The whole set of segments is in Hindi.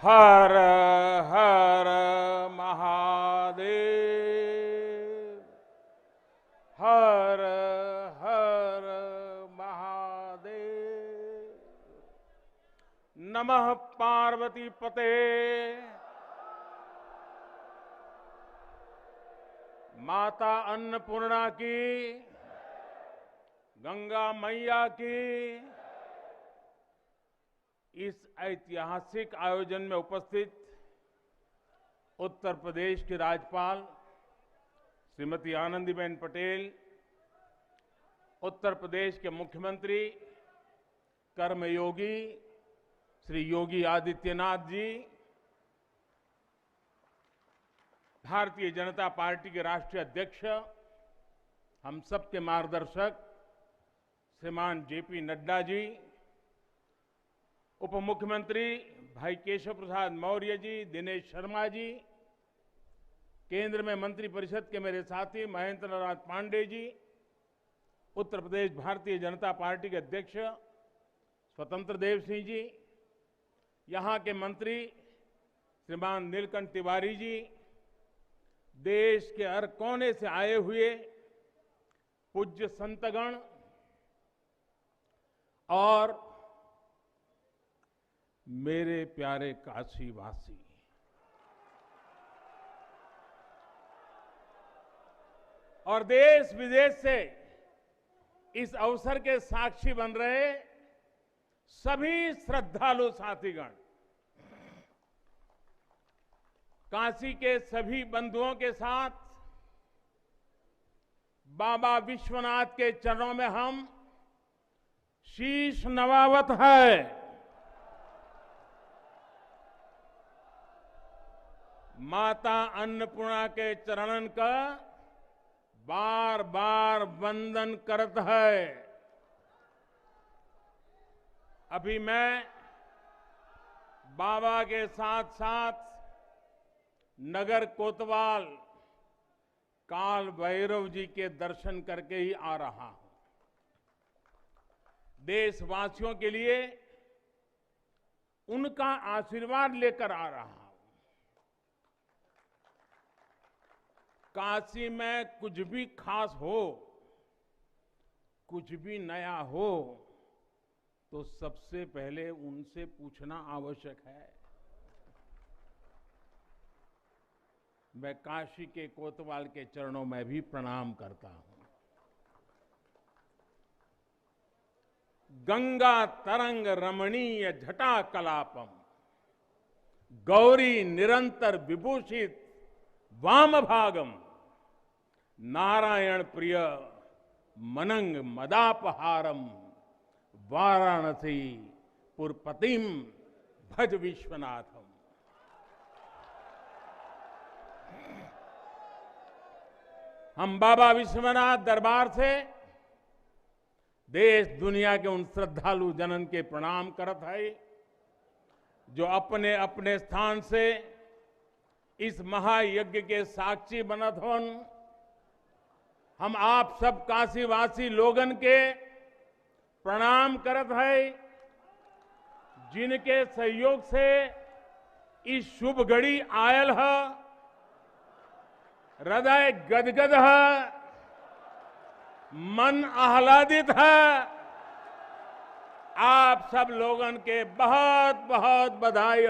हर हर महादेव। हर हर महादेव। नमः पार्वती पते। माता अन्नपूर्णा की, गंगा मैया की। इस ऐतिहासिक आयोजन में उपस्थित उत्तर प्रदेश की राज्यपाल श्रीमती आनंदीबेन पटेल, उत्तर प्रदेश के मुख्यमंत्री कर्मयोगी श्री योगी आदित्यनाथ जी, भारतीय जनता पार्टी के राष्ट्रीय अध्यक्ष, हम सबके मार्गदर्शक श्रीमान जेपी नड्डा जी, उप मुख्यमंत्री भाई केशव प्रसाद मौर्य जी, दिनेश शर्मा जी, केंद्र में मंत्रिपरिषद के मेरे साथी महेंद्र नाथ पांडे जी, उत्तर प्रदेश भारतीय जनता पार्टी के अध्यक्ष स्वतंत्र देव सिंह जी, यहां के मंत्री श्रीमान नीलकंठ तिवारी जी, देश के हर कोने से आए हुए पूज्य संतगण और मेरे प्यारे काशीवासी, और देश विदेश से इस अवसर के साक्षी बन रहे सभी श्रद्धालु साथीगण, काशी के सभी बंधुओं के साथ बाबा विश्वनाथ के चरणों में हम शीश नवावत है। माता अन्नपूर्णा के चरणन का बार बार वंदन करत है। अभी मैं बाबा के साथ साथ नगर कोतवाल काल भैरव जी के दर्शन करके ही आ रहा हूं। देशवासियों के लिए उनका आशीर्वाद लेकर आ रहा हूं। काशी में कुछ भी खास हो, कुछ भी नया हो, तो सबसे पहले उनसे पूछना आवश्यक है। मैं काशी के कोतवाल के चरणों में भी प्रणाम करता हूं। गंगा तरंग रमणीय जटा कलापम, गौरी निरंतर विभूषित वाम भागम, नारायण प्रिय मनंग मदापहारम, वाराणसी पुरपतिम भज विश्वनाथम। हम बाबा विश्वनाथ दरबार से देश दुनिया के उन श्रद्धालु जनन के प्रणाम करत है जो अपने अपने स्थान से इस महायज्ञ के साक्षी बनत होन। हम आप सब काशीवासी लोगन के प्रणाम करत है जिनके सहयोग से इस शुभ घड़ी आयल है। हृदय गदगद है, मन आह्लादित है। आप सब लोगन के बहुत बहुत बधाई।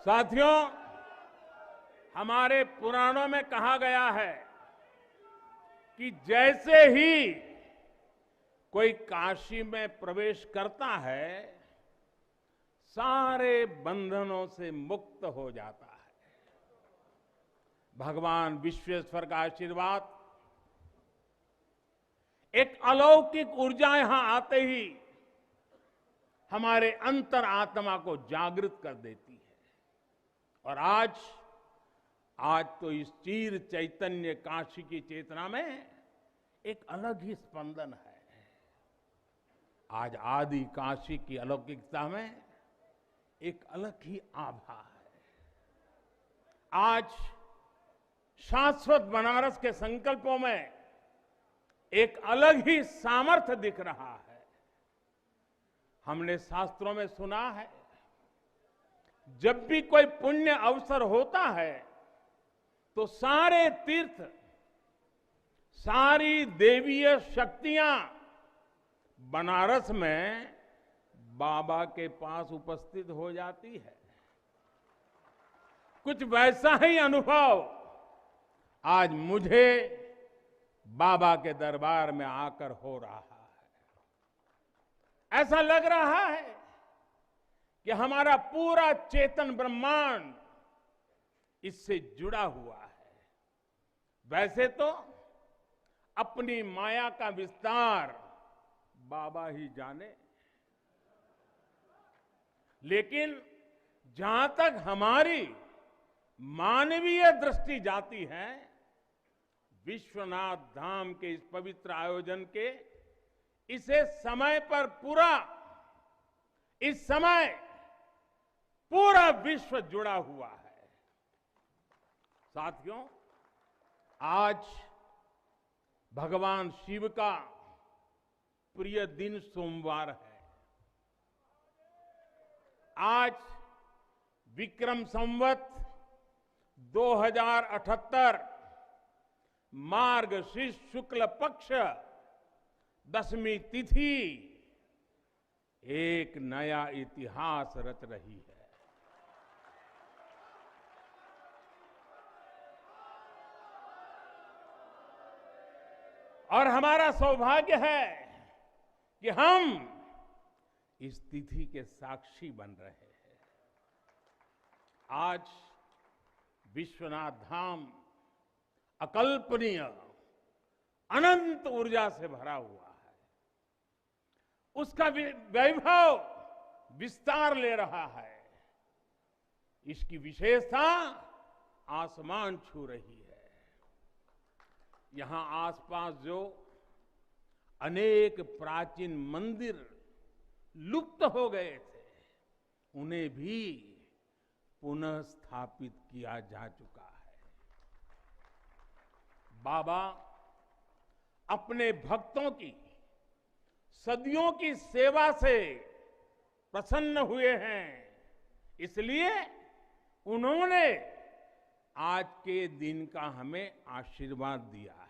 साथियों, हमारे पुराणों में कहा गया है कि जैसे ही कोई काशी में प्रवेश करता है, सारे बंधनों से मुक्त हो जाता है। भगवान विश्वेश्वर का आशीर्वाद, एक अलौकिक ऊर्जा यहां आते ही हमारे अंतर आत्मा को जागृत कर देती है। और आज तो इस चीर चैतन्य काशी की चेतना में एक अलग ही स्पंदन है। आज आदि काशी की अलौकिकता में एक अलग ही आभा है। आज शाश्वत बनारस के संकल्पों में एक अलग ही सामर्थ्य दिख रहा है। हमने शास्त्रों में सुना है, जब भी कोई पुण्य अवसर होता है तो सारे तीर्थ, सारी देवीय शक्तियां बनारस में बाबा के पास उपस्थित हो जाती है। कुछ वैसा ही अनुभव आज मुझे बाबा के दरबार में आकर हो रहा है। ऐसा लग रहा है कि हमारा पूरा चेतन ब्रह्मांड इससे जुड़ा हुआ है। वैसे तो अपनी माया का विस्तार बाबा ही जाने, लेकिन जहां तक हमारी मानवीय दृष्टि जाती है, विश्वनाथ धाम के इस पवित्र आयोजन के इसे समय पर इस समय पूरा विश्व जुड़ा हुआ है। साथियों, आज भगवान शिव का प्रिय दिन सोमवार है। आज विक्रम संवत 2078 मार्गशीर्ष शुक्ल पक्ष दशमी तिथि एक नया इतिहास रच रही है। और हमारा सौभाग्य है कि हम इस तिथि के साक्षी बन रहे हैं। आज विश्वनाथ धाम अकल्पनीय अनंत ऊर्जा से भरा हुआ है। उसका वैभव विस्तार ले रहा है। इसकी विशेषता आसमान छू रही है। यहां आसपास जो अनेक प्राचीन मंदिर लुप्त हो गए थे, उन्हें भी पुनः स्थापित किया जा चुका है। बाबा अपने भक्तों की सदियों की सेवा से प्रसन्न हुए हैं, इसलिए उन्होंने आज के दिन का हमें आशीर्वाद दिया है।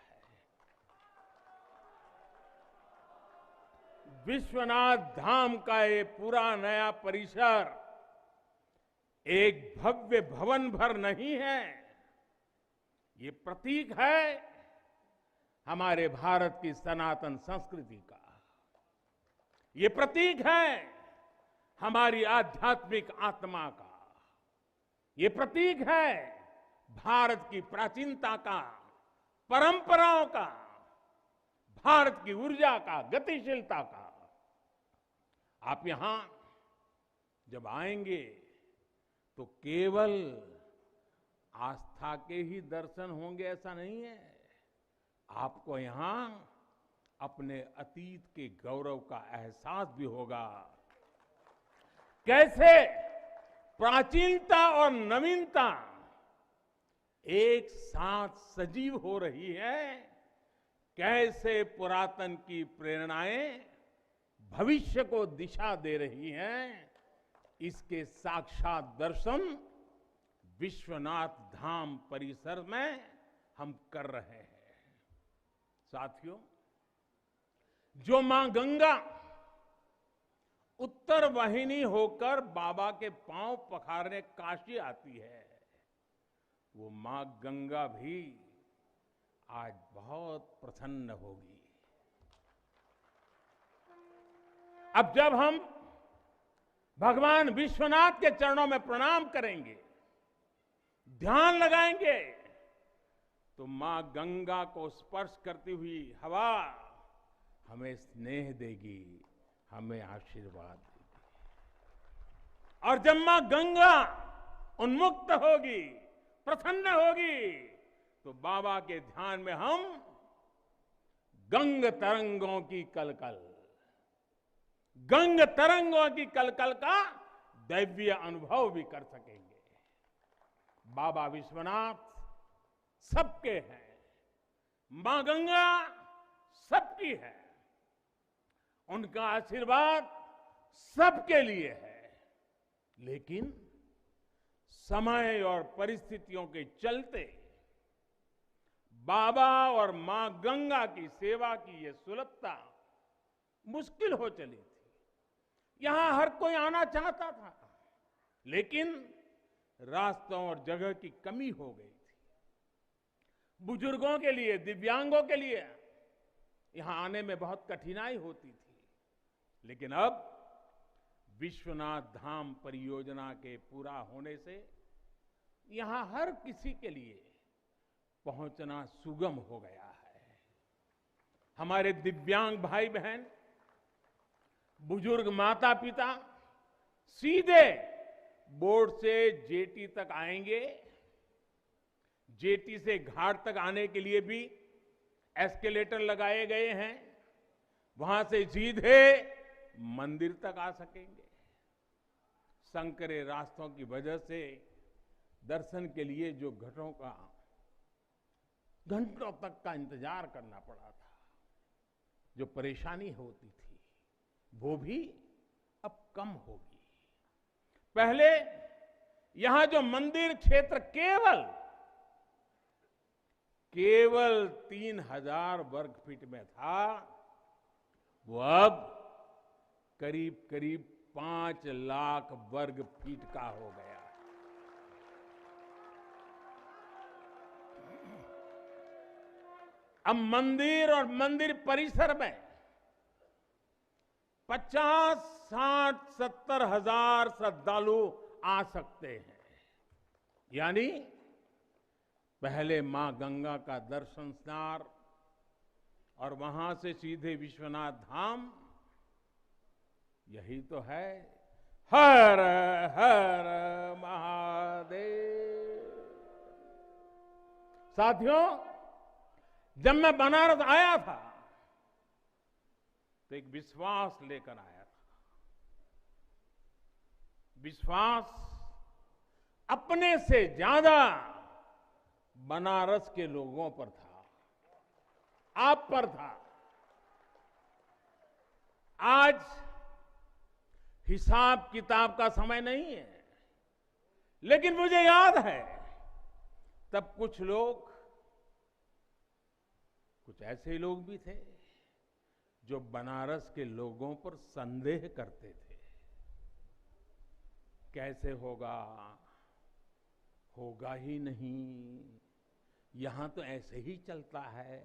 विश्वनाथ धाम का ये पूरा नया परिसर एक भव्य भवन भर नहीं है, ये प्रतीक है हमारे भारत की सनातन संस्कृति का। ये प्रतीक है हमारी आध्यात्मिक आत्मा का। ये प्रतीक है भारत की प्राचीनता का, परंपराओं का, भारत की ऊर्जा का, गतिशीलता का। आप यहां जब आएंगे तो केवल आस्था के ही दर्शन होंगे ऐसा नहीं है। आपको यहां अपने अतीत के गौरव का एहसास भी होगा। कैसे प्राचीनता और नवीनता एक साथ सजीव हो रही है, कैसे पुरातन की प्रेरणाएं भविष्य को दिशा दे रही हैं, इसके साक्षात दर्शन विश्वनाथ धाम परिसर में हम कर रहे हैं। साथियों, जो मां गंगा उत्तर वाहिनी होकर बाबा के पांव पखारने काशी आती है, वो मां गंगा भी आज बहुत प्रसन्न होगी। अब जब हम भगवान विश्वनाथ के चरणों में प्रणाम करेंगे, ध्यान लगाएंगे, तो मां गंगा को स्पर्श करती हुई हवा हमें स्नेह देगी, हमें आशीर्वाद देगी। और जब मां गंगा उन्मुक्त होगी, प्रसन्न होगी, तो बाबा के ध्यान में हम गंग तरंगों की कलकल का दैवीय अनुभव भी कर सकेंगे। बाबा विश्वनाथ सबके हैं, मां गंगा सबकी है, उनका आशीर्वाद सबके लिए है। लेकिन समय और परिस्थितियों के चलते बाबा और मां गंगा की सेवा की ये सुलभता मुश्किल हो चली थी। यहां हर कोई आना चाहता था, लेकिन रास्तों और जगह की कमी हो गई थी। बुजुर्गों के लिए, दिव्यांगों के लिए यहां आने में बहुत कठिनाई होती थी। लेकिन अब विश्वनाथ धाम परियोजना के पूरा होने से यहां हर किसी के लिए पहुंचना सुगम हो गया है। हमारे दिव्यांग भाई बहन, बुजुर्ग माता पिता सीधे बोट से जेटी तक आएंगे। जेटी से घाट तक आने के लिए भी एस्केलेटर लगाए गए हैं। वहां से सीधे मंदिर तक आ सकेंगे। संकरे रास्तों की वजह से दर्शन के लिए जो घंटों तक का इंतजार करना पड़ा था, जो परेशानी होती थी, वो भी अब कम होगी। पहले यहां जो मंदिर क्षेत्र केवल 3000 वर्ग फीट में था, वो अब करीब करीब 5 लाख वर्ग फीट का हो गया। अब मंदिर और मंदिर परिसर में 50, 60, 70 हजार श्रद्धालु आ सकते हैं। यानी पहले मां गंगा का दर्शन स्नान और वहां से सीधे विश्वनाथ धाम, यही तो है। हर हर महादेव। साथियों, जब मैं बनारस आया था तो एक विश्वास लेकर आया था। विश्वास अपने से ज्यादा बनारस के लोगों पर था, आप पर था। आज हिसाब किताब का समय नहीं है, लेकिन मुझे याद है तब कुछ ऐसे लोग भी थे जो बनारस के लोगों पर संदेह करते थे। कैसे होगा ही नहीं, यहां तो ऐसे ही चलता है।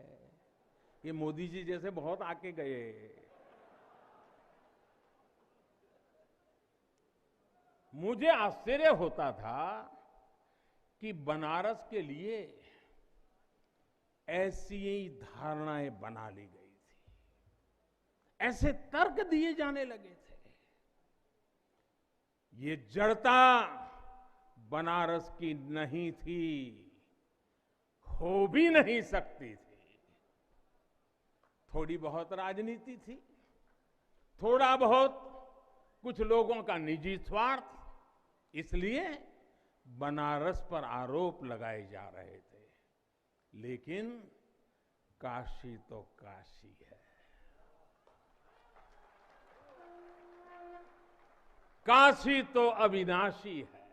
ये मोदी जी जैसे बहुत आके गए। मुझे आश्चर्य होता था कि बनारस के लिए ऐसी ही धारणाएं बना ली गई थी, ऐसे तर्क दिए जाने लगे थे। ये जड़ता बनारस की नहीं थी, हो भी नहीं सकती थी। थोड़ी बहुत राजनीति थी, थोड़ा बहुत कुछ लोगों का निजी स्वार्थ, इसलिए बनारस पर आरोप लगाए जा रहे थे। लेकिन काशी तो काशी है। काशी तो अविनाशी है।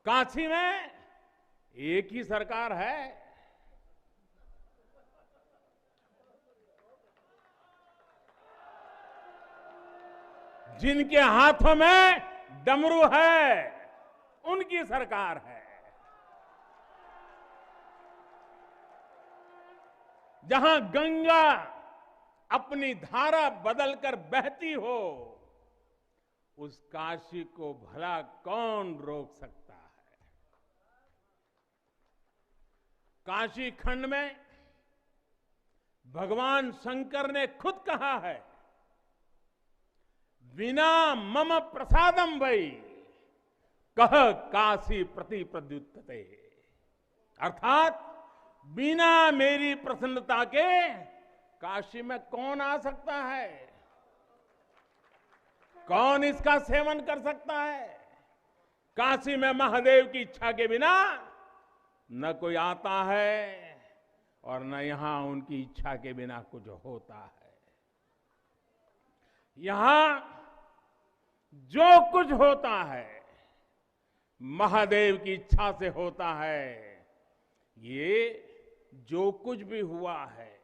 काशी में एक ही सरकार है। जिनके हाथों में डमरू है, उनकी सरकार है। जहां गंगा अपनी धारा बदलकर बहती हो, उस काशी को भला कौन रोक सकता है। काशी खंड में भगवान शंकर ने खुद कहा है, विना मम प्रसादम वै कह काशी प्रति प्रद्युत्ते। अर्थात बिना मेरी प्रसन्नता के काशी में कौन आ सकता है, कौन इसका सेवन कर सकता है। काशी में महादेव की इच्छा के बिना न कोई आता है और न यहां उनकी इच्छा के बिना कुछ होता है। यहां जो कुछ होता है महादेव की इच्छा से होता है। ये जो कुछ भी हुआ है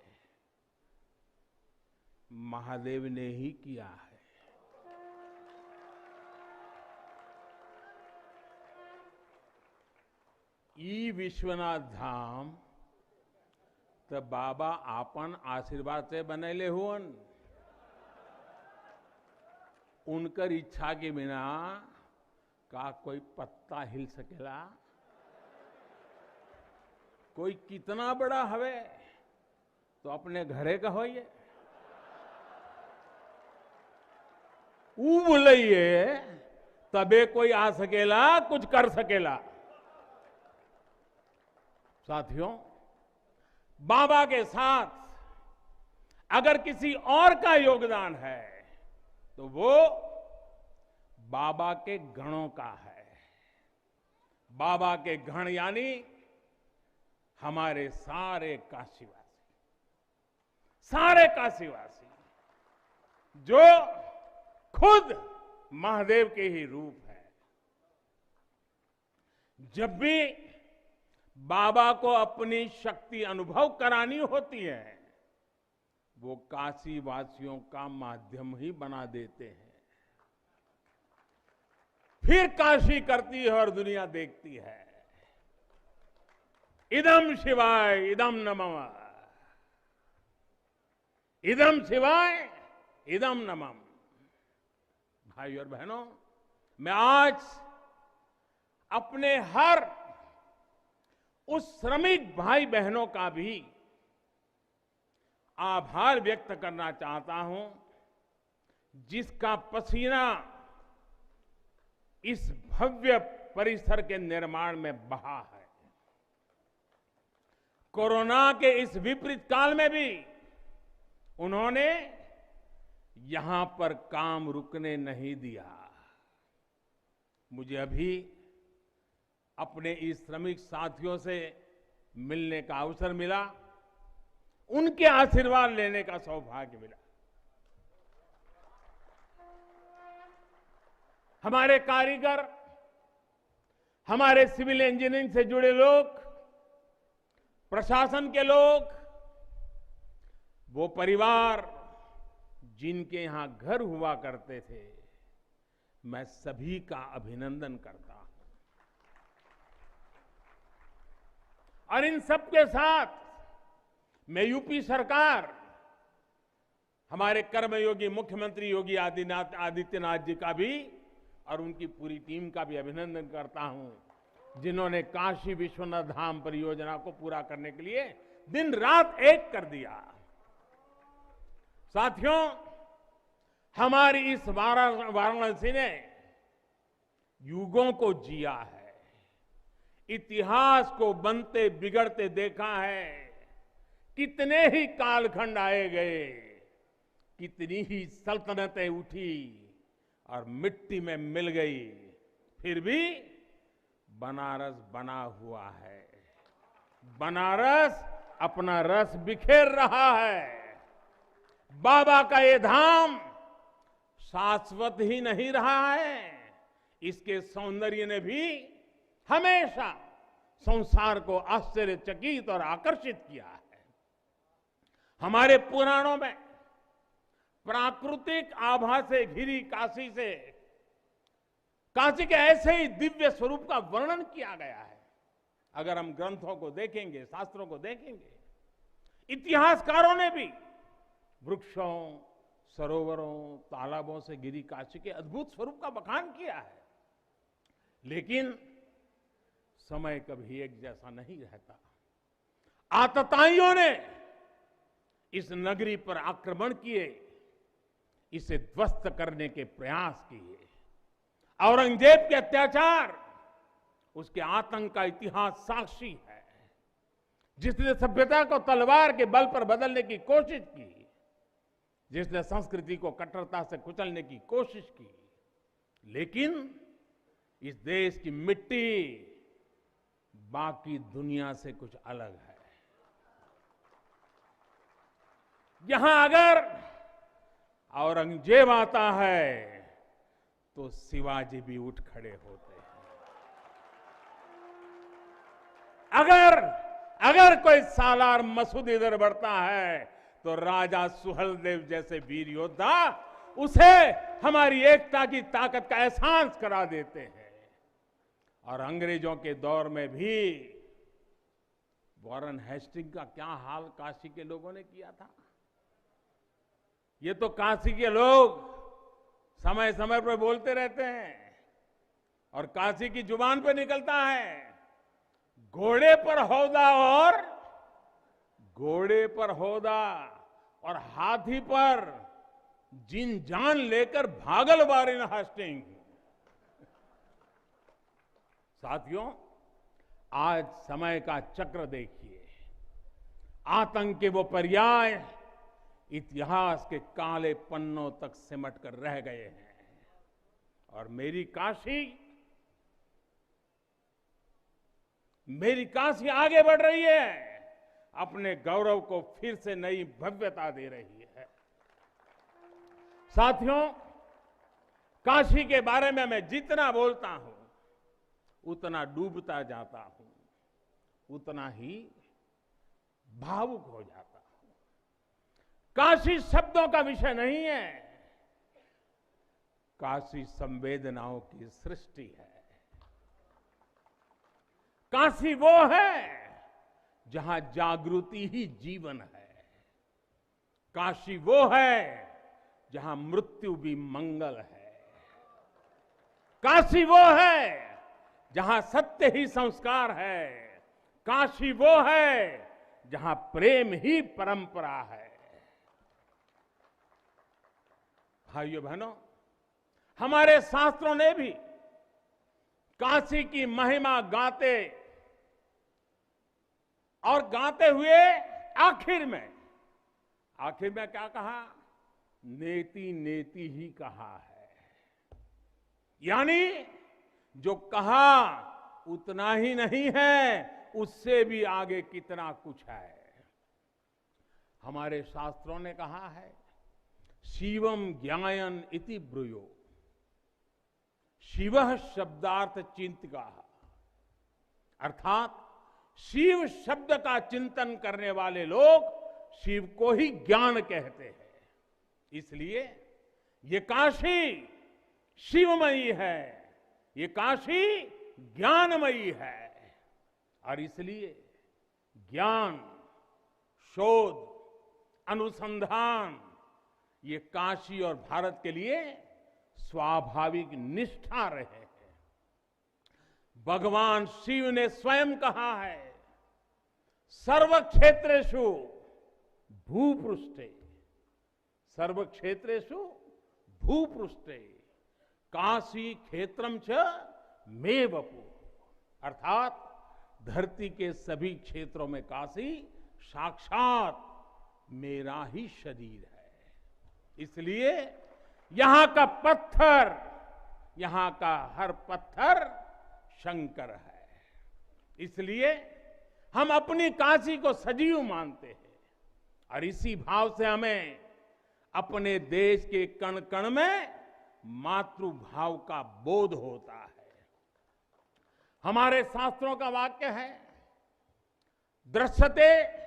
महादेव ने ही किया है। ई विश्वनाथ धाम तो बाबा आपन आशीर्वाद से बनेले हुअन। उनकर इच्छा के बिना का कोई पत्ता हिल सकेला? कोई कितना बड़ा हवे तो अपने घरे का होइए, ऊ बोलिए तबे कोई आ सकेला, कुछ कर सकेला। साथियों, बाबा के साथ अगर किसी और का योगदान है तो वो बाबा के गणों का है। बाबा के गण यानी हमारे सारे काशीवासी जो खुद महादेव के ही रूप है। जब भी बाबा को अपनी शक्ति अनुभव करानी होती है वो काशी वासियों का माध्यम ही बना देते हैं। फिर काशी करती है और दुनिया देखती है। इदम शिवाय इदम नमः, इदम शिवाय इदम नमः। भाई और बहनों, मैं आज अपने हर उस श्रमिक भाई बहनों का भी आभार व्यक्त करना चाहता हूं जिसका पसीना इस भव्य परिसर के निर्माण में बहा है। कोरोना के इस विपरीत काल में भी उन्होंने यहां पर काम रुकने नहीं दिया। मुझे अभी अपने इस श्रमिक साथियों से मिलने का अवसर मिला, उनके आशीर्वाद लेने का सौभाग्य मिला। हमारे कारीगर, हमारे सिविल इंजीनियरिंग से जुड़े लोग, प्रशासन के लोग, वो परिवार जिनके यहां घर हुआ करते थे, मैं सभी का अभिनंदन करता हूं। और इन सबके साथ मैं यूपी सरकार, हमारे कर्मयोगी मुख्यमंत्री योगी आदित्यनाथ जी का भी और उनकी पूरी टीम का भी अभिनंदन करता हूं जिन्होंने काशी विश्वनाथ धाम परियोजना को पूरा करने के लिए दिन रात एक कर दिया। साथियों, हमारी इस वाराणसी ने युगों को जिया है, इतिहास को बनते बिगड़ते देखा है। कितने ही कालखंड आए गए, कितनी ही सल्तनतें उठी और मिट्टी में मिल गई, फिर भी बनारस बना हुआ है। बनारस अपना रस बिखेर रहा है। बाबा का ये धाम शाश्वत ही नहीं रहा है, इसके सौंदर्य ने भी हमेशा संसार को आश्चर्यचकित और आकर्षित किया है। हमारे पुराणों में प्राकृतिक आभा से घिरी काशी के ऐसे ही दिव्य स्वरूप का वर्णन किया गया है। अगर हम ग्रंथों को देखेंगे, शास्त्रों को देखेंगे, इतिहासकारों ने भी वृक्षों, सरोवरों, तालाबों से घिरी काशी के अद्भुत स्वरूप का बखान किया है। लेकिन समय कभी एक जैसा नहीं रहता। आतताइयों ने इस नगरी पर आक्रमण किए, इसे ध्वस्त करने के प्रयास किए। औरंगजेब के अत्याचार, उसके आतंक का इतिहास साक्षी है। जिसने सभ्यता को तलवार के बल पर बदलने की कोशिश की, जिसने संस्कृति को कट्टरता से कुचलने की कोशिश की, लेकिन इस देश की मिट्टी बाकी दुनिया से कुछ अलग है। यहां अगर औरंगजेब आता है तो शिवाजी भी उठ खड़े होते हैं। अगर कोई सालार मसूद इधर बढ़ता है तो राजा सुहेलदेव जैसे वीर योद्धा उसे हमारी एकता की ताकत का एहसास करा देते हैं। और अंग्रेजों के दौर में भी वॉरेन हेस्टिंग का क्या हाल काशी के लोगों ने किया था। ये तो काशी के लोग समय समय पर बोलते रहते हैं और काशी की जुबान पे निकलता है, घोड़े पर हौदा और हाथी पर जिन जान लेकर भागल वॉरेन हेस्टिंग। साथियों, आज समय का चक्र देखिए, आतंक के वो पर्याय इतिहास के काले पन्नों तक सिमट कर रह गए हैं और मेरी काशी आगे बढ़ रही है, अपने गौरव को फिर से नई भव्यता दे रही है। साथियों, काशी के बारे में मैं जितना बोलता हूं उतना डूबता जाता हूं, उतना ही भावुक हो जाता हूं। काशी शब्दों का विषय नहीं है, काशी संवेदनाओं की सृष्टि है। काशी वो है जहां जागृति ही जीवन है। काशी वो है जहां मृत्यु भी मंगल है। काशी वो है जहां सत्य ही संस्कार है। काशी वो है जहां प्रेम ही परंपरा है। भाइयों बहनों, हमारे शास्त्रों ने भी काशी की महिमा गाते हुए आखिर में क्या कहा? नेति नेति ही कहा है। यानी जो कहा उतना ही नहीं है, उससे भी आगे कितना कुछ है। हमारे शास्त्रों ने कहा है, शिवम ज्ञायन इति ब्रूयो, शिवः शब्दार्थ चिंतका, अर्थात शिव शब्द का चिंतन करने वाले लोग शिव को ही ज्ञान कहते हैं। इसलिए ये काशी शिवमयी है, ये काशी ज्ञानमयी है। और इसलिए ज्ञान, शोध, अनुसंधान ये काशी और भारत के लिए स्वाभाविक निष्ठा रहे हैं। भगवान शिव ने स्वयं कहा है, सर्व क्षेत्रेषु भूपृष्ठे, सर्व क्षेत्रेषु भूपृष्ठे काशी क्षेत्रम च मे वपु, अर्थात धरती के सभी क्षेत्रों में काशी साक्षात मेरा ही शरीर है। इसलिए यहां का पत्थर, यहां का हर पत्थर शंकर है। इसलिए हम अपनी काशी को सजीव मानते हैं और इसी भाव से हमें अपने देश के कण कण में मातृभाव का बोध होता है। हमारे शास्त्रों का वाक्य है, दृश्यते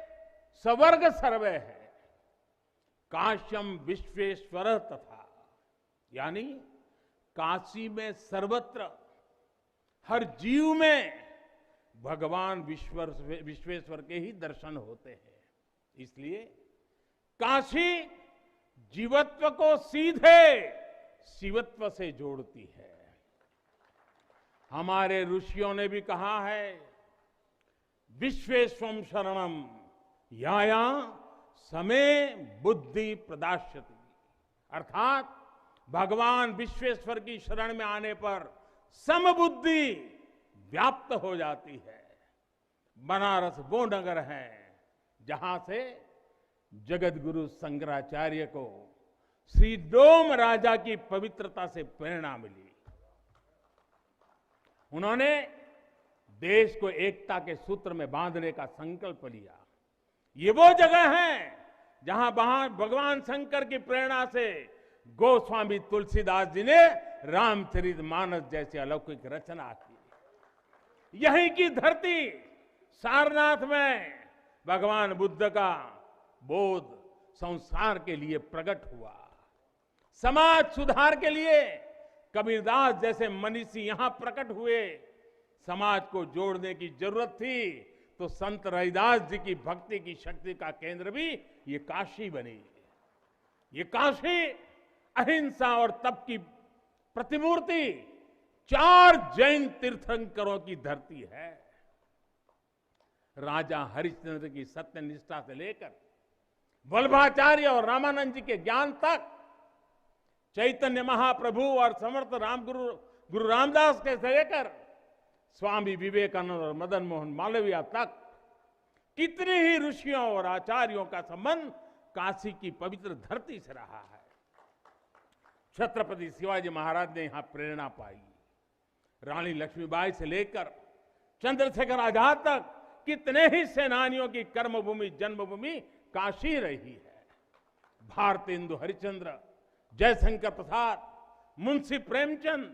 स्वर्ग सर्वे है, काश्यम विश्वेश्वर तथा, यानी काशी में सर्वत्र हर जीव में भगवान विश्वेश्वर के ही दर्शन होते हैं। इसलिए काशी जीवत्व को सीधे शिवत्व से जोड़ती है। हमारे ऋषियों ने भी कहा है, विश्वेश्वम शरणम याया समे बुद्धि प्रदास्यति, अर्थात भगवान विश्वेश्वर की शरण में आने पर समबुद्धि व्याप्त हो जाती है। बनारस वो नगर है जहां से जगत गुरु शंकराचार्य को श्री डोम राजा की पवित्रता से प्रेरणा मिली। उन्होंने देश को एकता के सूत्र में बांधने का संकल्प लिया। ये वो जगह है जहां भगवान शंकर की प्रेरणा से गोस्वामी तुलसीदास जी ने रामचरितमानस जैसी अलौकिक रचना की। यहीं की धरती सारनाथ में भगवान बुद्ध का बोध संसार के लिए प्रकट हुआ। समाज सुधार के लिए कबीरदास जैसे मनीषी यहां प्रकट हुए। समाज को जोड़ने की जरूरत थी तो संत रविदास जी की भक्ति की शक्ति का केंद्र भी ये काशी बनी। ये काशी अहिंसा और तप की प्रतिमूर्ति 4 जैन तीर्थंकरों की धरती है। राजा हरिश्चंद्र की सत्य निष्ठा से लेकर वल्लभाचार्य और रामानंद जी के ज्ञान तक, चैतन्य महाप्रभु और समर्थ गुरु रामदास के से लेकर स्वामी विवेकानंद और मदन मोहन मालवीय तक कितने ही ऋषियों और आचार्यों का संबंध काशी की पवित्र धरती से रहा है। छत्रपति शिवाजी महाराज ने यहां प्रेरणा पाई। रानी लक्ष्मीबाई से लेकर चंद्रशेखर आजाद तक कितने ही सेनानियों की कर्मभूमि जन्मभूमि काशी रही है। भारतेंदु हरिश्चंद्र, जयशंकर प्रसाद, मुंशी प्रेमचंद,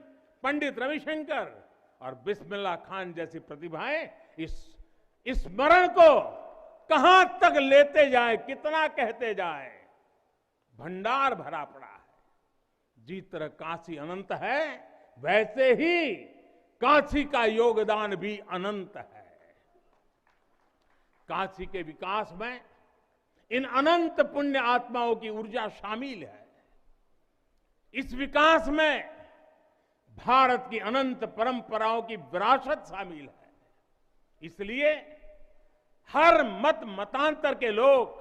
पंडित रविशंकर और बिस्मिल्लाह खान जैसी प्रतिभाएं इस स्मरण को कहां तक लेते जाए, कितना कहते जाए, भंडार भरा पड़ा है। जिस तरह काशी अनंत है वैसे ही काशी का योगदान भी अनंत है। काशी के विकास में इन अनंत पुण्य आत्माओं की ऊर्जा शामिल है। इस विकास में भारत की अनंत परंपराओं की विरासत शामिल है। इसलिए हर मत मतांतर के लोग,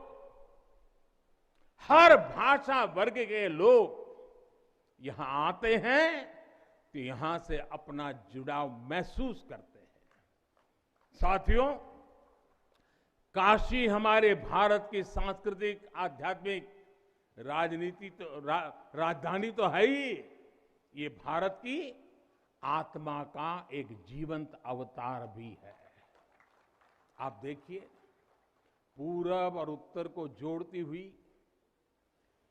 हर भाषा वर्ग के लोग यहां आते हैं तो यहां से अपना जुड़ाव महसूस करते हैं। साथियों, काशी हमारे भारत की सांस्कृतिक, आध्यात्मिक, राजधानी तो है ही, ये भारत की आत्मा का एक जीवंत अवतार भी है। आप देखिए, पूरब और उत्तर को जोड़ती हुई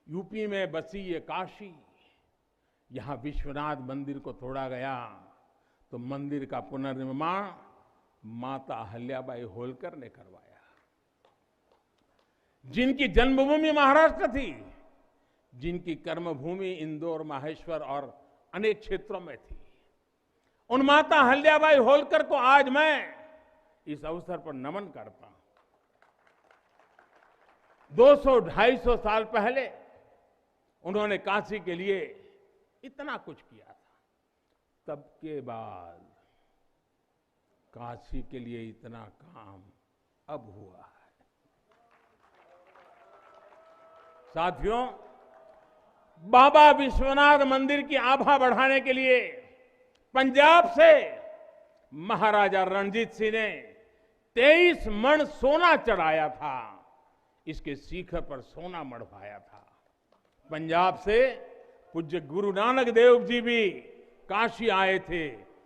यूपी में बसी ये काशी, यहां विश्वनाथ मंदिर को तोड़ा गया तो मंदिर का पुनर्निर्माण माता अहल्याबाई होलकर ने करवाया। जिनकी जन्मभूमि महाराष्ट्र थी, जिनकी कर्मभूमि इंदौर, माहेश्वर और अनेक क्षेत्रों में थी, उन माता अहल्याबाई होलकर को आज मैं इस अवसर पर नमन करता हूं। 200-250 साल पहले उन्होंने काशी के लिए इतना कुछ किया था। तब के बाद काशी के लिए इतना काम अब हुआ है। साथियों, बाबा विश्वनाथ मंदिर की आभा बढ़ाने के लिए पंजाब से महाराजा रणजीत सिंह ने 23 मण सोना चढ़ाया था। इसके शिखर पर सोना मढ़वाया था। पंजाब से पूज्य गुरु नानक देव जी भी काशी आए थे,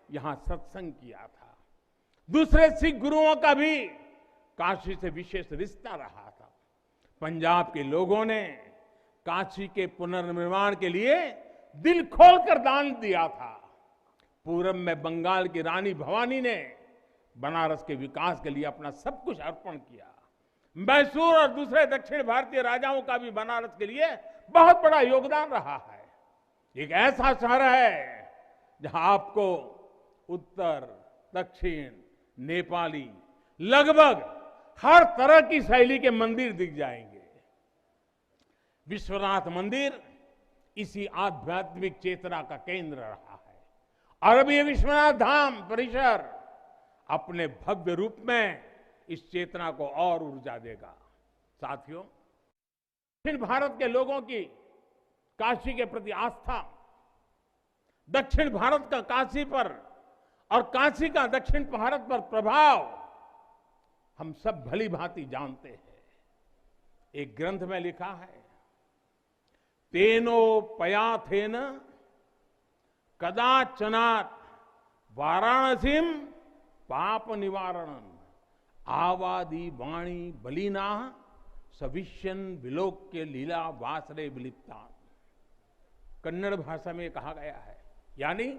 यहां सत्संग किया था। दूसरे सिख गुरुओं का भी काशी से विशेष रिश्ता रहा था। पंजाब के लोगों ने काशी के पुनर्निर्माण के लिए दिल खोलकर दान दिया था। पूरब में बंगाल की रानी भवानी ने बनारस के विकास के लिए अपना सब कुछ अर्पण किया। मैसूर और दूसरे दक्षिण भारतीय राजाओं का भी बनारस के लिए बहुत बड़ा योगदान रहा है। एक ऐसा शहर है जहां आपको उत्तर, दक्षिण, नेपाली, लगभग हर तरह की शैली के मंदिर दिख जाएंगे। विश्वनाथ मंदिर इसी आध्यात्मिक चेतना का केंद्र रहा है और अब ये विश्वनाथ धाम परिसर अपने भव्य रूप में इस चेतना को और ऊर्जा देगा। साथियों, दक्षिण भारत के लोगों की काशी के प्रति आस्था, दक्षिण भारत का काशी पर और काशी का दक्षिण भारत पर प्रभाव हम सब भली भांति जानते हैं। एक ग्रंथ में लिखा है, तेनो पयाथेन कदाचनात् वाराणसीम पाप निवारणम आवादी वाणी बलिना सविष्यन विलोक्य लीला वासरे विलिप्ता, कन्नड़ भाषा में कहा गया है। यानी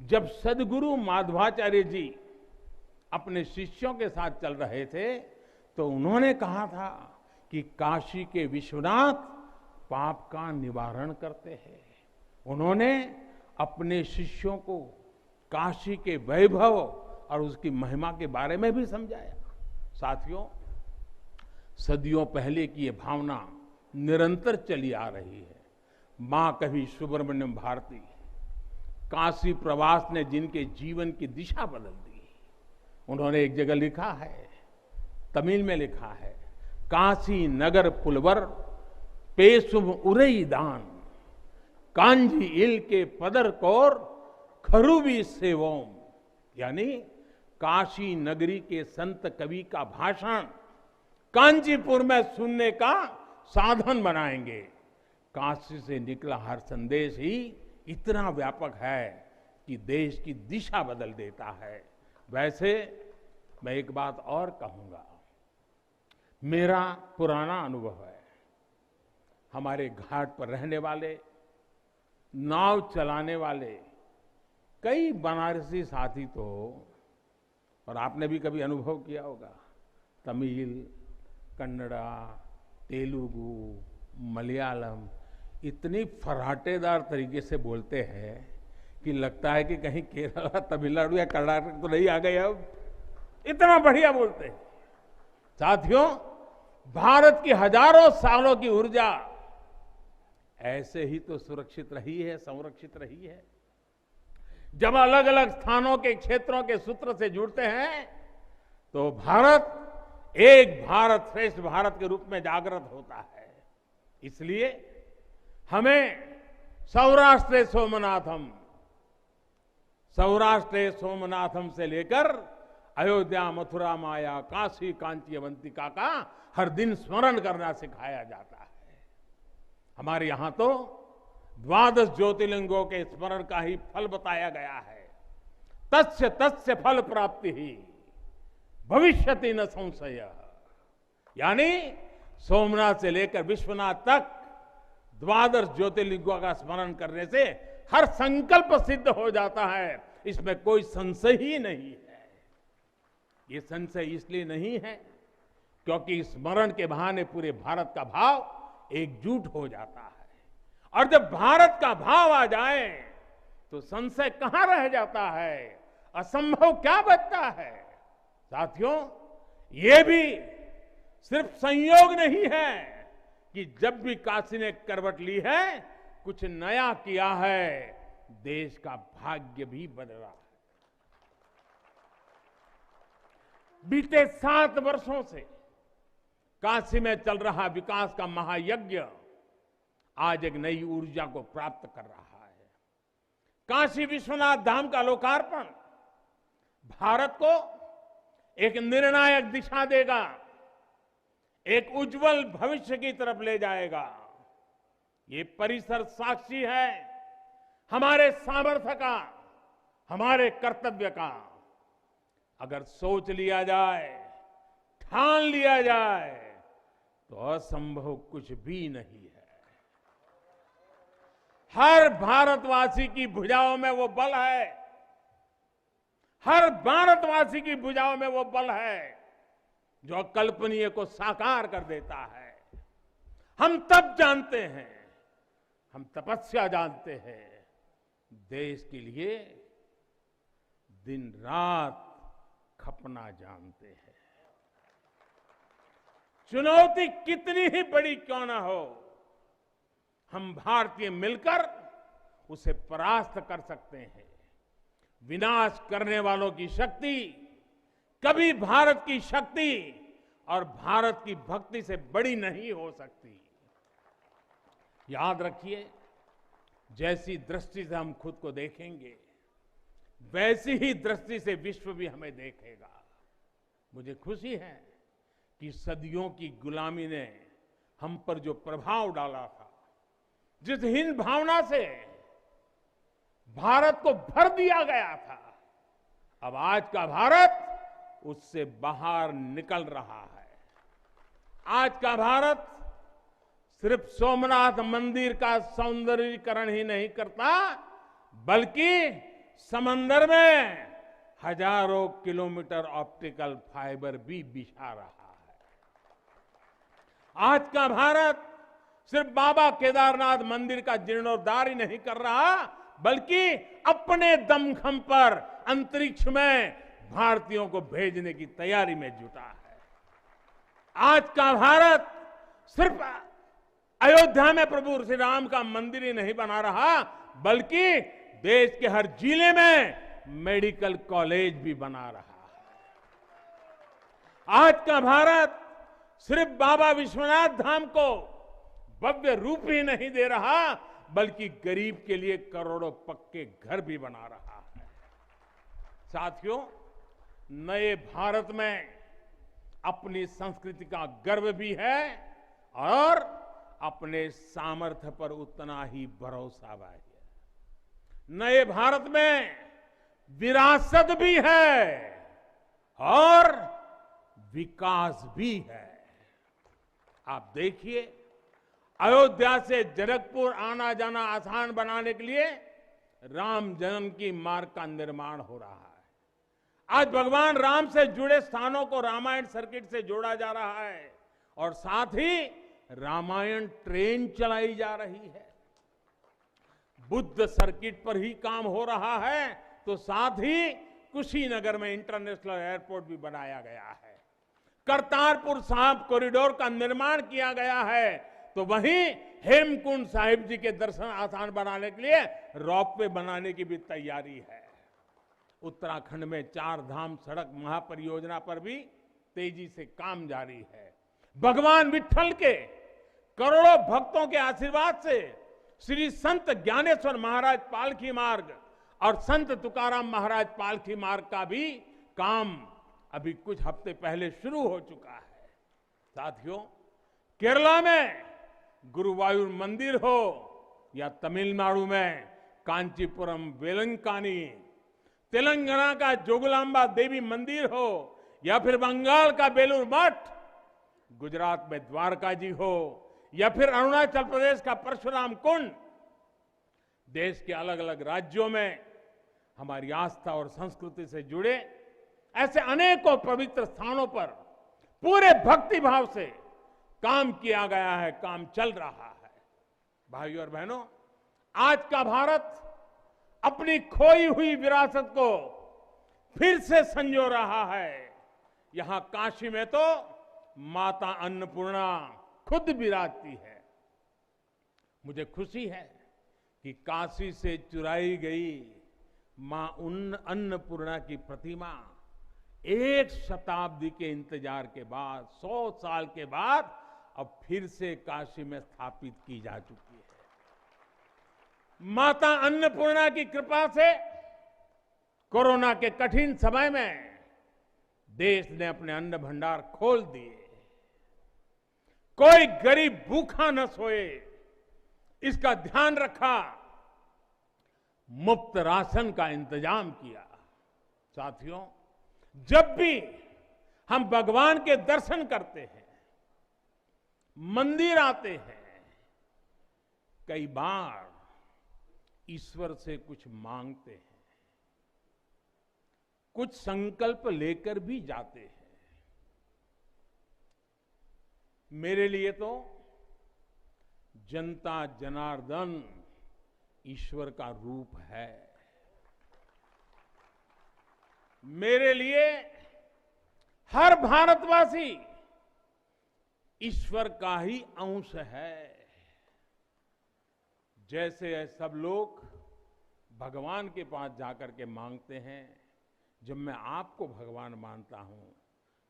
जब सदगुरु माधवाचार्य जी अपने शिष्यों के साथ चल रहे थे तो उन्होंने कहा था कि काशी के विश्वनाथ पाप का निवारण करते हैं। उन्होंने अपने शिष्यों को काशी के वैभव और उसकी महिमा के बारे में भी समझाया। साथियों, सदियों पहले की ये भावना निरंतर चली आ रही है। मां कवि सुब्रमण्यम भारती काशी प्रवास ने जिनके जीवन की दिशा बदल दी, उन्होंने एक जगह लिखा है, तमिल में लिखा है, काशी नगर पुलवर पेशुम उरई दान, कांजी इल के पदर कोर खरुबी सेवोम। यानी काशी नगरी के संत कवि का भाषण कांचीपुर में सुनने का साधन बनाएंगे। काशी से निकला हर संदेश ही इतना व्यापक है कि देश की दिशा बदल देता है। वैसे मैं एक बात और कहूंगा, मेरा पुराना अनुभव है। हमारे घाट पर रहने वाले, नाव चलाने वाले कई बनारसी साथी तो, और आपने भी कभी अनुभव किया होगा, तमिल, कन्नड़ा, तेलुगु, मलयालम इतनी फराटेदार तरीके से बोलते हैं कि लगता है कि कहीं केरला, तमिलनाडु या कर्नाटक तो नहीं आ गए। अब इतना बढ़िया बोलते हैं। साथियों, भारत की हजारों सालों की ऊर्जा ऐसे ही तो सुरक्षित रही है, संरक्षित रही है। जब अलग अलग स्थानों के क्षेत्रों के सूत्र से जुड़ते हैं तो भारत एक भारत श्रेष्ठ भारत के रूप में जागृत होता है। इसलिए हमें सौराष्ट्र सोमनाथम से लेकर अयोध्या, मथुरा, माया, काशी, कांची, अवंतिका का हर दिन स्मरण करना सिखाया जाता है। हमारे यहां तो 12 ज्योतिर्लिंगों के स्मरण का ही फल बताया गया है। तस्य तस्य फल प्राप्ति ही भविष्यति न संशय। यानी सोमनाथ से लेकर विश्वनाथ तक 12 ज्योतिर्लिंगों का स्मरण करने से हर संकल्प सिद्ध हो जाता है, इसमें कोई संशय ही नहीं है। ये संशय इसलिए नहीं है क्योंकि स्मरण के बहाने पूरे भारत का भाव एकजुट हो जाता है, और जब भारत का भाव आ जाए तो संशय कहां रह जाता है, असंभव क्या बचता है। साथियों, ये भी सिर्फ संयोग नहीं है कि जब भी काशी ने करवट ली है, कुछ नया किया है, देश का भाग्य भी बदला है। बीते 7 वर्षों से काशी में चल रहा विकास का महायज्ञ आज एक नई ऊर्जा को प्राप्त कर रहा है। काशी विश्वनाथ धाम का लोकार्पण भारत को एक निर्णायक दिशा देगा, एक उज्जवल भविष्य की तरफ ले जाएगा। ये परिसर साक्षी है हमारे सामर्थ्य का, हमारे कर्तव्य का। अगर सोच लिया जाए, ठान लिया जाए तो असंभव कुछ भी नहीं है। हर भारतवासी की भुजाओं में वो बल है, हर भारतवासी की भुजाओं में वो बल है जो अकल्पनीय को साकार कर देता है। हम तप जानते हैं, हम तपस्या जानते हैं, देश के लिए दिन रात खपना जानते हैं। चुनौती कितनी ही बड़ी क्यों ना हो, हम भारतीय मिलकर उसे परास्त कर सकते हैं। विनाश करने वालों की शक्ति कभी भारत की शक्ति और भारत की भक्ति से बड़ी नहीं हो सकती। याद रखिए, जैसी दृष्टि से हम खुद को देखेंगे, वैसी ही दृष्टि से विश्व भी हमें देखेगा। मुझे खुशी है कि सदियों की गुलामी ने हम पर जो प्रभाव डाला था, जिस हीन भावना से भारत को भर दिया गया था, अब आज का भारत उससे बाहर निकल रहा है। आज का भारत सिर्फ सोमनाथ मंदिर का सौंदर्यीकरण ही नहीं करता, बल्कि समंदर में हजारों किलोमीटर ऑप्टिकल फाइबर भी बिछा रहा है। आज का भारत सिर्फ बाबा केदारनाथ मंदिर का जीर्णोद्धार ही नहीं कर रहा, बल्कि अपने दमखम पर अंतरिक्ष में भारतीयों को भेजने की तैयारी में जुटा है। आज का भारत सिर्फ अयोध्या में प्रभु श्री राम का मंदिर ही नहीं बना रहा, बल्कि देश के हर जिले में मेडिकल कॉलेज भी बना रहा है। आज का भारत सिर्फ बाबा विश्वनाथ धाम को भव्य रूप ही नहीं दे रहा, बल्कि गरीब के लिए करोड़ों पक्के घर भी बना रहा है। साथियों, नए भारत में अपनी संस्कृति का गर्व भी है और अपने सामर्थ्य पर उतना ही भरोसा भी है। नए भारत में विरासत भी है और विकास भी है। आप देखिए, अयोध्या से जनकपुर आना जाना आसान बनाने के लिए राम जन्म की मार्ग का निर्माण हो रहा है। आज भगवान राम से जुड़े स्थानों को रामायण सर्किट से जोड़ा जा रहा है और साथ ही रामायण ट्रेन चलाई जा रही है। बुद्ध सर्किट पर ही काम हो रहा है, तो साथ ही कुशीनगर में इंटरनेशनल एयरपोर्ट भी बनाया गया है। करतारपुर साहिब कॉरिडोर का निर्माण किया गया है, तो वहीं हेमकुंड साहिब जी के दर्शन आसान बनाने के लिए रोपवे बनाने की भी तैयारी है। उत्तराखंड में 4 धाम सड़क महापरियोजना पर भी तेजी से काम जारी है। भगवान विट्ठल के करोड़ों भक्तों के आशीर्वाद से श्री संत ज्ञानेश्वर महाराज पालकी मार्ग और संत तुकाराम महाराज पालकी मार्ग का भी काम अभी कुछ हफ्ते पहले शुरू हो चुका है। साथियों, केरला में गुरुवायूर मंदिर हो या तमिलनाडु में कांचीपुरम वेलंकानी, तेलंगाना का जोगलांबा देवी मंदिर हो या फिर बंगाल का बेलूर मठ, गुजरात में द्वारका जी हो या फिर अरुणाचल प्रदेश का परशुराम कुंड, देश के अलग अलग राज्यों में हमारी आस्था और संस्कृति से जुड़े ऐसे अनेकों पवित्र स्थानों पर पूरे भक्ति भाव से काम किया गया है, काम चल रहा है। भाइयों और बहनों, आज का भारत अपनी खोई हुई विरासत को फिर से संजो रहा है। यहां काशी में तो माता अन्नपूर्णा खुद विराजती है। मुझे खुशी है कि काशी से चुराई गई मां अन्नपूर्णा की प्रतिमा 1 शताब्दी के इंतजार के बाद, 100 साल के बाद अब फिर से काशी में स्थापित की जा चुकी है। माता अन्नपूर्णा की कृपा से कोरोना के कठिन समय में देश ने अपने अन्न भंडार खोल दिए। कोई गरीब भूखा न सोए, इसका ध्यान रखा। मुफ्त राशन का इंतजाम किया। साथियों, जब भी हम भगवान के दर्शन करते हैं, मंदिर आते हैं, कई बार ईश्वर से कुछ मांगते हैं, कुछ संकल्प लेकर भी जाते हैं। मेरे लिए तो जनता जनार्दन ईश्वर का रूप है। मेरे लिए हर भारतवासी ईश्वर का ही अंश है। जैसे सब लोग भगवान के पास जाकर के मांगते हैं, जब मैं आपको भगवान मानता हूं,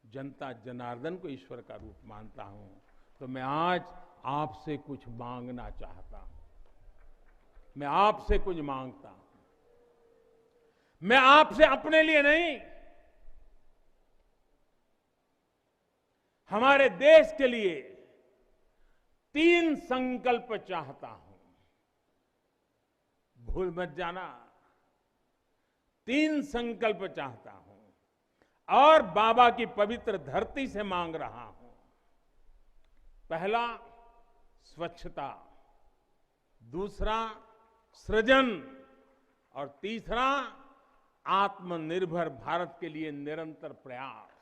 जनता जनार्दन को ईश्वर का रूप मानता हूं, तो मैं आज आपसे कुछ मांगना चाहता हूं। मैं आपसे कुछ मांगता हूं। मैं आपसे अपने लिए नहीं, हमारे देश के लिए 3 संकल्प चाहता हूं। भूल मत जाना, 3 संकल्प चाहता हूं और बाबा की पवित्र धरती से मांग रहा हूं। पहला स्वच्छता, दूसरा सृजन और तीसरा आत्मनिर्भर भारत के लिए निरंतर प्रयास।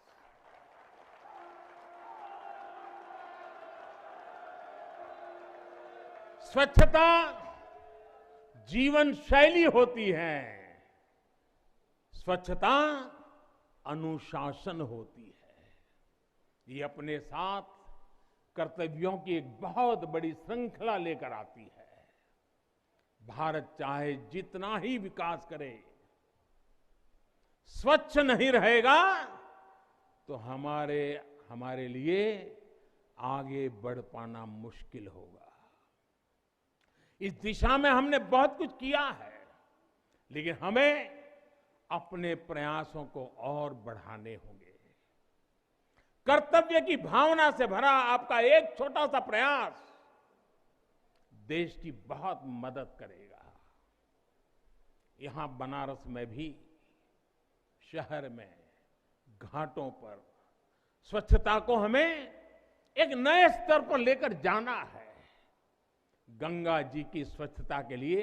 स्वच्छता जीवन शैली होती है, स्वच्छता अनुशासन होती है। ये अपने साथ कर्तव्यों की एक बहुत बड़ी श्रृंखला लेकर आती है। भारत चाहे जितना ही विकास करे, स्वच्छ नहीं रहेगा तो हमारे लिए आगे बढ़ पाना मुश्किल होगा। इस दिशा में हमने बहुत कुछ किया है, लेकिन हमें अपने प्रयासों को और बढ़ाने होंगे। कर्तव्य की भावना से भरा आपका एक छोटा सा प्रयास देश की बहुत मदद करेगा। यहां बनारस में भी, शहर में, घाटों पर स्वच्छता को हमें एक नए स्तर पर लेकर जाना है। गंगा जी की स्वच्छता के लिए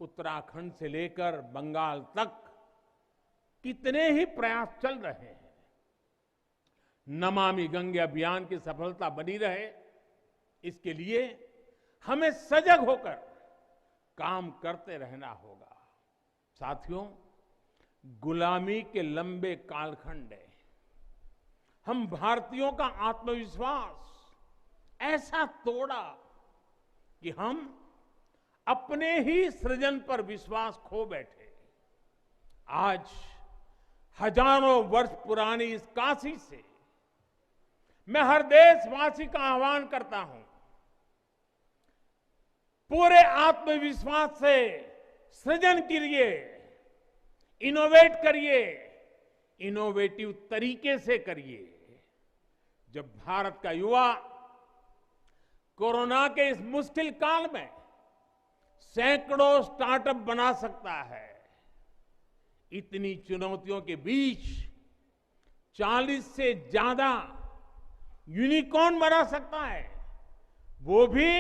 उत्तराखंड से लेकर बंगाल तक कितने ही प्रयास चल रहे हैं। नमामि गंगे अभियान की सफलता बनी रहे, इसके लिए हमें सजग होकर काम करते रहना होगा। साथियों, गुलामी के लंबे कालखंड में हम भारतीयों का आत्मविश्वास ऐसा तोड़ा कि हम अपने ही सृजन पर विश्वास खो बैठे। आज हजारों वर्ष पुरानी इस काशी से मैं हर देशवासी का आह्वान करता हूं, पूरे आत्मविश्वास से सृजन करिए, इनोवेट करिए, इनोवेटिव तरीके से करिए। जब भारत का युवा कोरोना के इस मुश्किल काल में सैकड़ों स्टार्टअप बना सकता है, इतनी चुनौतियों के बीच 40 से ज्यादा यूनिकॉर्न बना सकता है, वो भी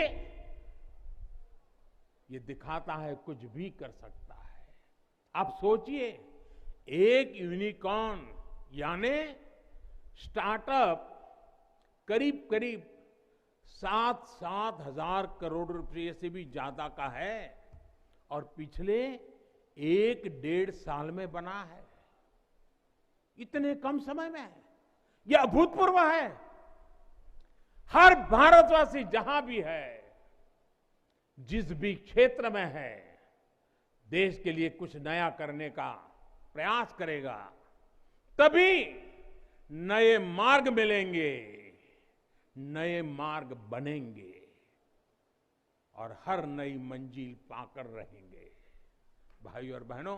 ये दिखाता है कुछ भी कर सकता है। आप सोचिए, एक यूनिकॉर्न यानी स्टार्टअप करीब करीब 7 हजार करोड़ रुपए से भी ज्यादा का है और पिछले 1-1.5 साल में बना है। इतने कम समय में यह अभूतपूर्व है। हर भारतवासी जहां भी है, जिस भी क्षेत्र में है, देश के लिए कुछ नया करने का प्रयास करेगा, तभी नए मार्ग मिलेंगे, नए मार्ग बनेंगे और हर नई मंजिल पाकर रहेंगे। भाइयों और बहनों,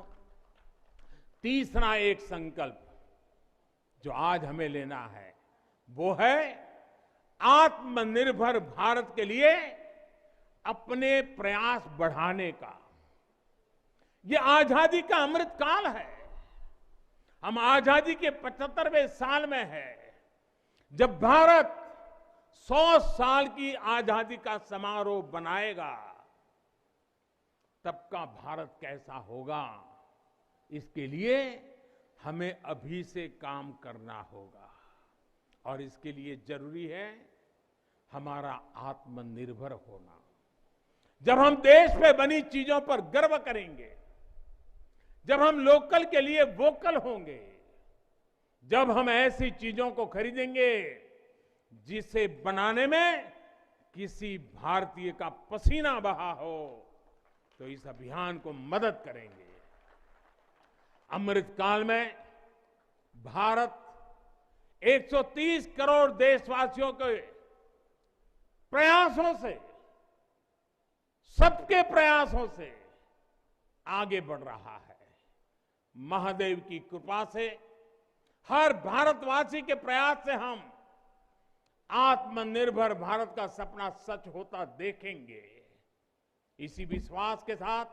तीसरा एक संकल्प जो आज हमें लेना है वो है आत्मनिर्भर भारत के लिए अपने प्रयास बढ़ाने का। ये आजादी का अमृत काल है। हम आजादी के 75वें साल में है, जब भारत 100 साल की आजादी का समारोह बनाएगा। तब का भारत कैसा होगा, इसके लिए हमें अभी से काम करना होगा और इसके लिए जरूरी है हमारा आत्मनिर्भर होना। जब हम देश में बनी चीजों पर गर्व करेंगे, जब हम लोकल के लिए वोकल होंगे, जब हम ऐसी चीजों को खरीदेंगे जिसे बनाने में किसी भारतीय का पसीना बहा हो, तो इस अभियान को मदद करेंगे। अमृत काल में भारत 130 करोड़ देशवासियों के प्रयासों से, सबके प्रयासों से आगे बढ़ रहा है। महादेव की कृपा से, हर भारतवासी के प्रयास से हम आत्मनिर्भर भारत का सपना सच होता देखेंगे। इसी विश्वास के साथ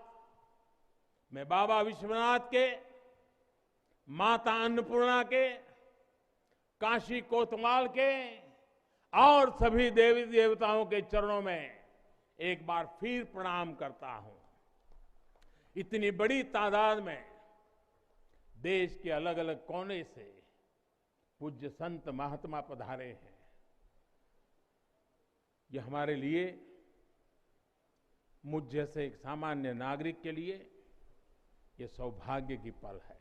मैं बाबा विश्वनाथ के, माता अन्नपूर्णा के, काशी कोतवाल के और सभी देवी देवताओं के चरणों में एक बार फिर प्रणाम करता हूं। इतनी बड़ी तादाद में देश के अलग अलग कोने से पूज्य संत महात्मा पधारे हैं। यह हमारे लिए, मुझ जैसे एक सामान्य नागरिक के लिए ये सौभाग्य की पल है।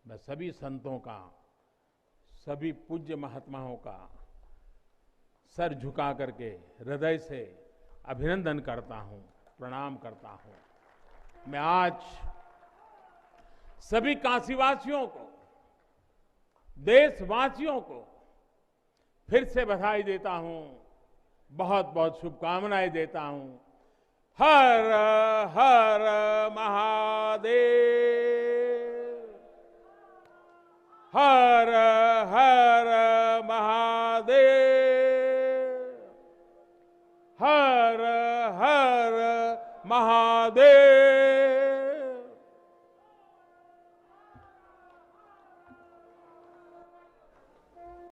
मैं सभी संतों का, सभी पूज्य महात्माओं का सर झुका करके हृदय से अभिनंदन करता हूं, प्रणाम करता हूं। मैं आज सभी काशीवासियों को, देशवासियों को फिर से बधाई देता हूं, बहुत बहुत शुभकामनाएं देता हूं। हर हर महादेव, हर हर महादेव, हर हर महादेव।